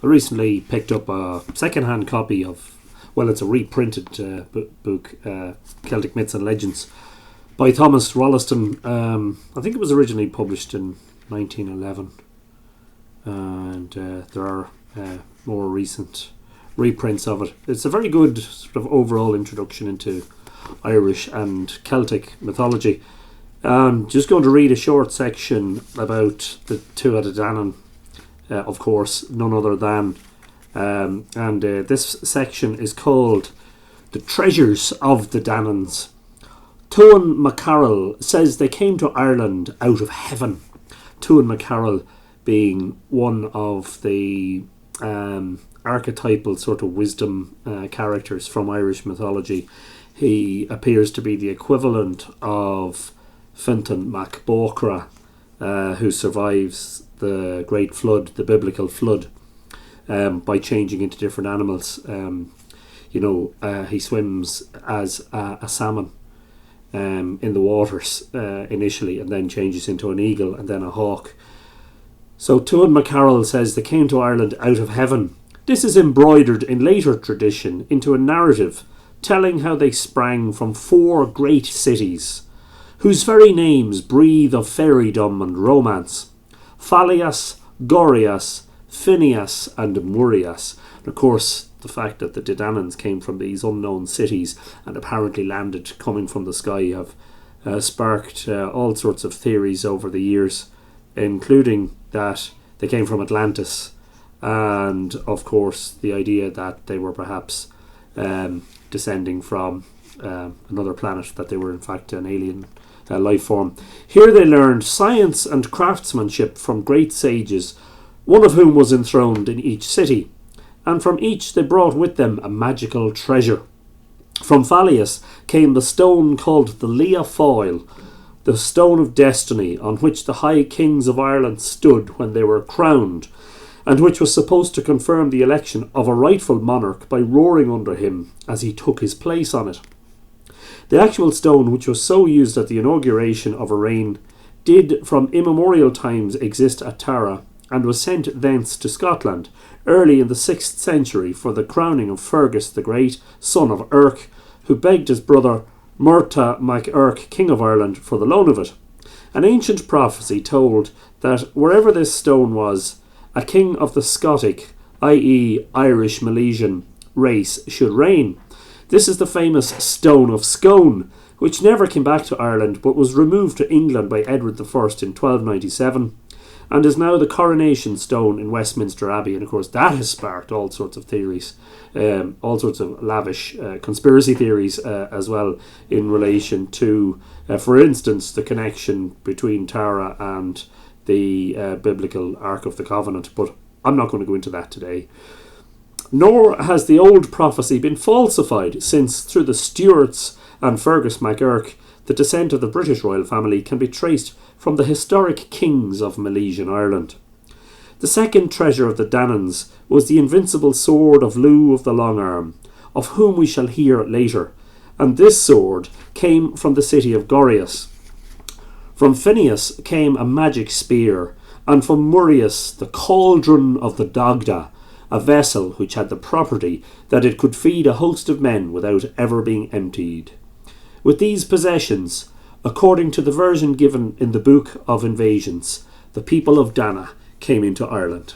I recently picked up a second-hand copy of, well, it's a reprinted book, Celtic Myths and Legends, by Thomas Rolleston. I think it was originally published in 1911, and there are more recent reprints of it. It's a very good sort of overall introduction into Irish and Celtic mythology. I'm just going to read a short section about the Tuatha Dé Danann, of course, none other than. And this section is called The Treasures of the Dananns. Tuatha McCarroll says they came to Ireland out of heaven. Tuatha McCarroll being one of the archetypal sort of wisdom characters from Irish mythology. He appears to be the equivalent of Fintan Mac Bócra, who survives the Great Flood, the biblical flood, by changing into different animals. He swims as a salmon in the waters initially, and then changes into an eagle and then a hawk. So Tuatha McCarroll says they came to Ireland out of heaven. This is embroidered in later tradition into a narrative telling how they sprang from 4 great cities, whose very names breathe of fairydom and romance: Fallias, Gorias, Phineas and Murias. And of course, the fact that the Dé Dananns came from these unknown cities and apparently landed coming from the sky have sparked all sorts of theories over the years, including that they came from Atlantis, and of course the idea that they were perhaps descending from another planet, that they were in fact an alien life form. Here they learned science and craftsmanship from great sages, one of whom was enthroned in each city, and from each they brought with them a magical treasure. From Fallias came the stone called the Lea Foil, the stone of destiny, on which the high kings of Ireland stood when they were crowned, and which was supposed to confirm the election of a rightful monarch by roaring under him as he took his place on it. The actual stone, which was so used at the inauguration of a reign, did from immemorial times exist at Tara, and was sent thence to Scotland early in the 6th century for the crowning of Fergus the Great, son of Erc, who begged his brother Murtagh mac Erc, king of Ireland, for the loan of it. An ancient prophecy told that wherever this stone was, a king of the Scotic, i.e. Irish Milesian, race should reign. This is the famous Stone of Scone, which never came back to Ireland but was removed to England by Edward I in 1297, and is now the coronation stone in Westminster Abbey. And of course that has sparked all sorts of theories, all sorts of lavish conspiracy theories as well, in relation to, for instance, the connection between Tara and the biblical Ark of the Covenant. But I'm not going to go into that today. Nor has the old prophecy been falsified, since through the Stuarts and Fergus mac Erc, the descent of the British royal family can be traced from the historic kings of Milesian Ireland. The second treasure of the Dananns was the invincible sword of Lugh of the Long Arm, of whom we shall hear later, and this sword came from the city of Gorias. From Phineas came a magic spear, and from Murias the cauldron of the Dagda, a vessel which had the property that it could feed a host of men without ever being emptied. With these possessions, according to the version given in the Book of Invasions, the people of Dana came into Ireland.